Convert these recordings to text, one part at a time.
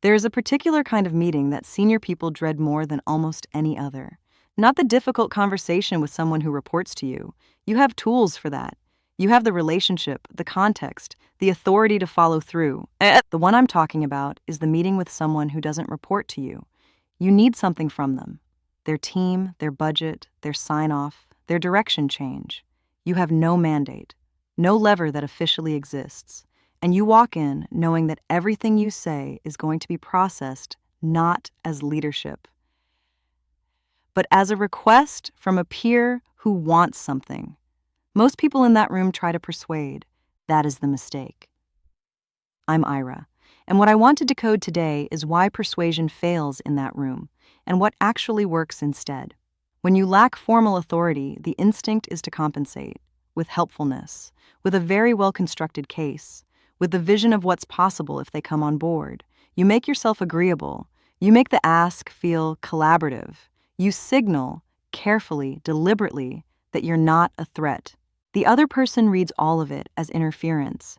There is a particular kind of meeting that senior people dread more than almost any other. Not the difficult conversation with someone who reports to you. You have tools for that. You have the relationship, the context, the authority to follow through. The one I'm talking about is the meeting with someone who doesn't report to you. You need something from them. Their team, their budget, their sign-off, their direction change. You have no mandate, no lever that officially exists. And you walk in knowing that everything you say is going to be processed not as leadership, but as a request from a peer who wants something. Most people in that room try to persuade. That is the mistake. I'm Ira, and what I want to decode today is why persuasion fails in that room and what actually works instead. When you lack formal authority, the instinct is to compensate with helpfulness, with a very well-constructed case, with the vision of what's possible if they come on board. You make yourself agreeable. You make the ask feel collaborative. You signal, carefully, deliberately, that you're not a threat. The other person reads all of it as interference,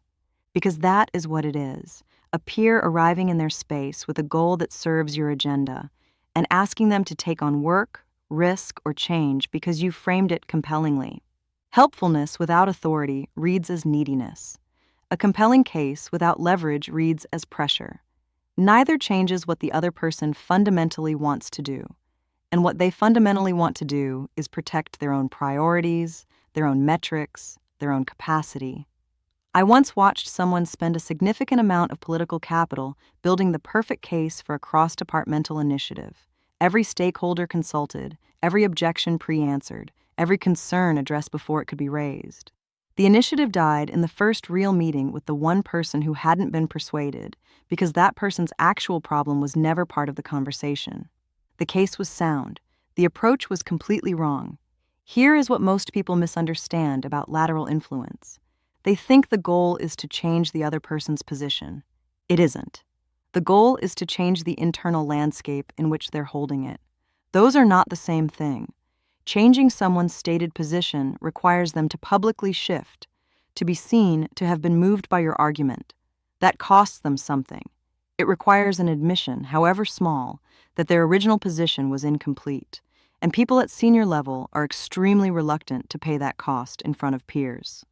because that is what it is, a peer arriving in their space with a goal that serves your agenda, and asking them to take on work, risk, or change because you framed it compellingly. Helpfulness without authority reads as neediness. A compelling case without leverage reads as pressure. Neither changes what the other person fundamentally wants to do. And what they fundamentally want to do is protect their own priorities, their own metrics, their own capacity. I once watched someone spend a significant amount of political capital building the perfect case for a cross-departmental initiative. Every stakeholder consulted, every objection pre-answered, every concern addressed before it could be raised. The initiative died in the first real meeting with the one person who hadn't been persuaded, because that person's actual problem was never part of the conversation. The case was sound. The approach was completely wrong. Here is what most people misunderstand about lateral influence. They think the goal is to change the other person's position. It isn't. The goal is to change the internal landscape in which they're holding it. Those are not the same thing. Changing someone's stated position requires them to publicly shift, to be seen to have been moved by your argument. That costs them something. It requires an admission, however small, that their original position was incomplete, and people at senior level are extremely reluctant to pay that cost in front of peers.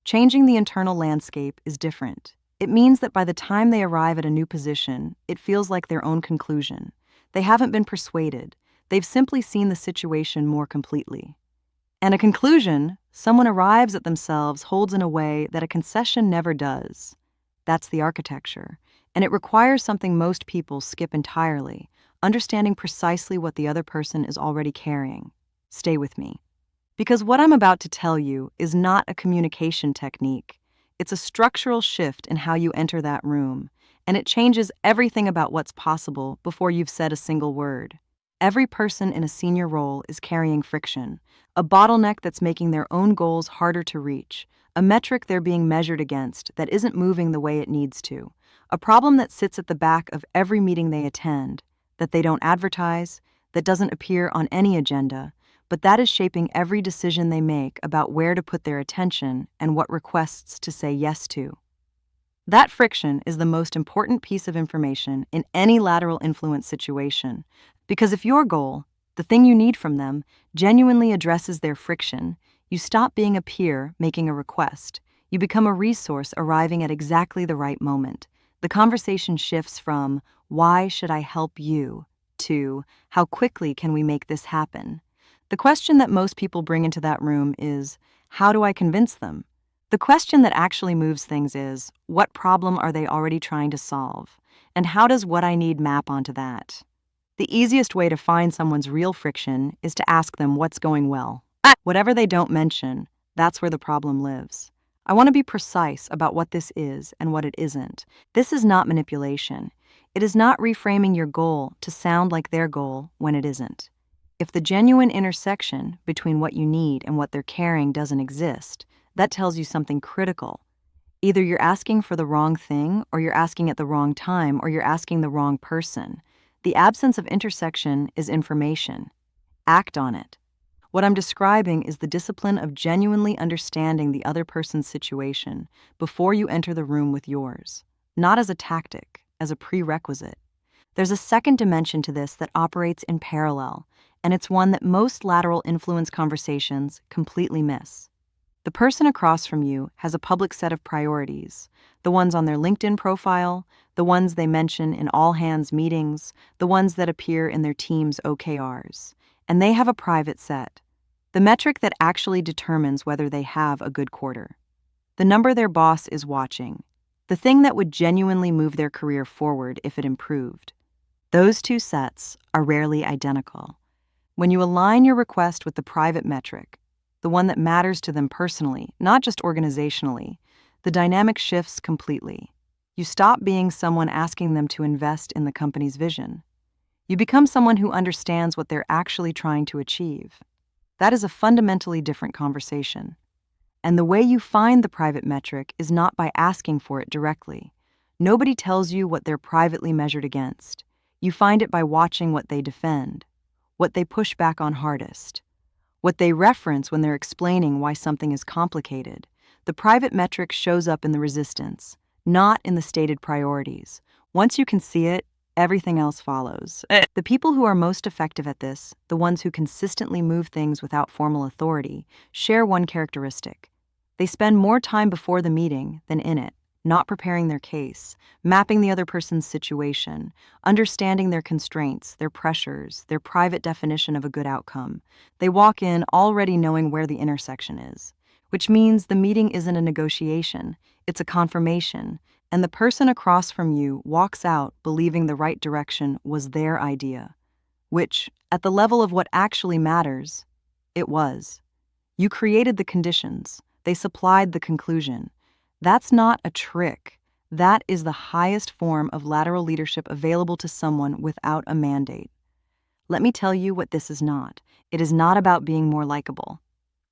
Changing the internal landscape is different. It means that by the time they arrive at a new position, it feels like their own conclusion. They haven't been persuaded. They've simply seen the situation more completely. And a conclusion, someone arrives at themselves, holds in a way that a concession never does. That's the architecture, and it requires something most people skip entirely, understanding precisely what the other person is already carrying. Stay with me. Because what I'm about to tell you is not a communication technique. It's a structural shift in how you enter that room, and it changes everything about what's possible before you've said a single word. Every person in a senior role is carrying friction, a bottleneck that's making their own goals harder to reach, a metric they're being measured against that isn't moving the way it needs to, a problem that sits at the back of every meeting they attend, that they don't advertise, that doesn't appear on any agenda, but that is shaping every decision they make about where to put their attention and what requests to say yes to. That friction is the most important piece of information in any lateral influence situation, because if your goal, the thing you need from them, genuinely addresses their friction, you stop being a peer making a request. You become a resource arriving at exactly the right moment. The conversation shifts from, "Why should I help you?" to, "How quickly can we make this happen?" The question that most people bring into that room is, "How do I convince them?" The question that actually moves things is, what problem are they already trying to solve? And how does what I need map onto that? The easiest way to find someone's real friction is to ask them what's going well. Whatever they don't mention, that's where the problem lives. I want to be precise about what this is and what it isn't. This is not manipulation. It is not reframing your goal to sound like their goal when it isn't. If the genuine intersection between what you need and what they're carrying doesn't exist, that tells you something critical. Either you're asking for the wrong thing, or you're asking at the wrong time, or you're asking the wrong person. The absence of intersection is information. Act on it. What I'm describing is the discipline of genuinely understanding the other person's situation before you enter the room with yours, not as a tactic, as a prerequisite. There's a second dimension to this that operates in parallel, and it's one that most lateral influence conversations completely miss. The person across from you has a public set of priorities, the ones on their LinkedIn profile, the ones they mention in all-hands meetings, the ones that appear in their team's OKRs, and they have a private set, the metric that actually determines whether they have a good quarter, the number their boss is watching, the thing that would genuinely move their career forward if it improved. Those two sets are rarely identical. When you align your request with the private metric, the one that matters to them personally, not just organizationally, the dynamic shifts completely. You stop being someone asking them to invest in the company's vision. You become someone who understands what they're actually trying to achieve. That is a fundamentally different conversation. And the way you find the private metric is not by asking for it directly. Nobody tells you what they're privately measured against. You find it by watching what they defend, what they push back on hardest, what they reference when they're explaining why something is complicated. The private metric shows up in the resistance, not in the stated priorities. Once you can see it, everything else follows. The people who are most effective at this, the ones who consistently move things without formal authority, share one characteristic. They spend more time before the meeting than in it, not preparing their case, mapping the other person's situation, understanding their constraints, their pressures, their private definition of a good outcome. They walk in already knowing where the intersection is, which means the meeting isn't a negotiation, it's a confirmation, and the person across from you walks out believing the right direction was their idea, which, at the level of what actually matters, it was. You created the conditions, they supplied the conclusion. That's not a trick. That is the highest form of lateral leadership available to someone without a mandate. Let me tell you what this is not. It is not about being more likable.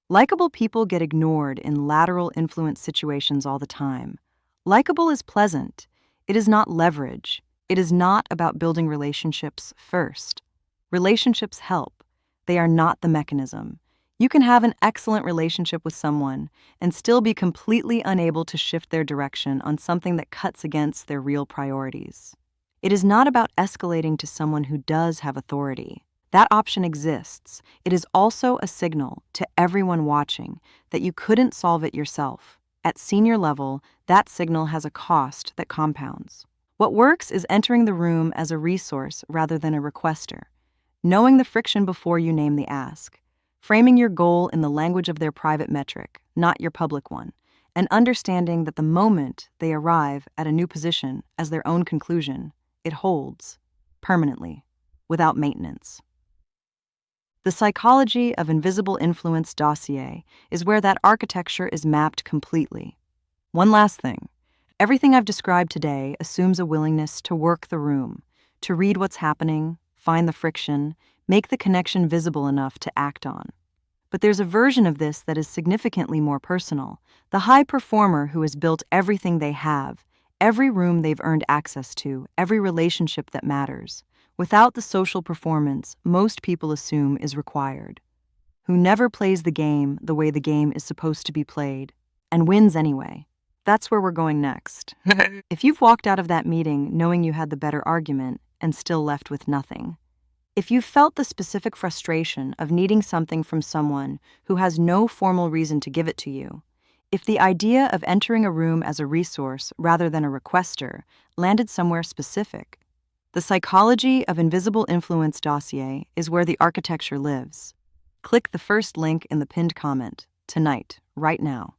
Likable people get ignored in lateral influence situations all the time. Likable is pleasant. It is not leverage. It is not about building relationships first. Relationships help. They are not the mechanism. You can have an excellent relationship with someone and still be completely unable to shift their direction on something that cuts against their real priorities. It is not about escalating to someone who does have authority. That option exists. It is also a signal to everyone watching that you couldn't solve it yourself. At senior level, that signal has a cost that compounds. What works is entering the room as a resource rather than a requester, knowing the friction before you name the ask, framing your goal in the language of their private metric, not your public one, and understanding that the moment they arrive at a new position as their own conclusion, it holds, permanently, without maintenance. The psychology of invisible influence dossier is where that architecture is mapped completely. One last thing. Everything I've described today assumes a willingness to work the room, to read what's happening, find the friction, make the connection visible enough to act on. But there's a version of this that is significantly more personal. The high performer who has built everything they have, every room they've earned access to, every relationship that matters, without the social performance most people assume is required, who never plays the game the way the game is supposed to be played, and wins anyway. That's where we're going next. If you've walked out of that meeting knowing you had the better argument and still left with nothing, if you've felt the specific frustration of needing something from someone who has no formal reason to give it to you, if the idea of entering a room as a resource rather than a requester landed somewhere specific, the psychology of invisible influence dossier is where the architecture lives. Click the first link in the pinned comment, tonight, right now.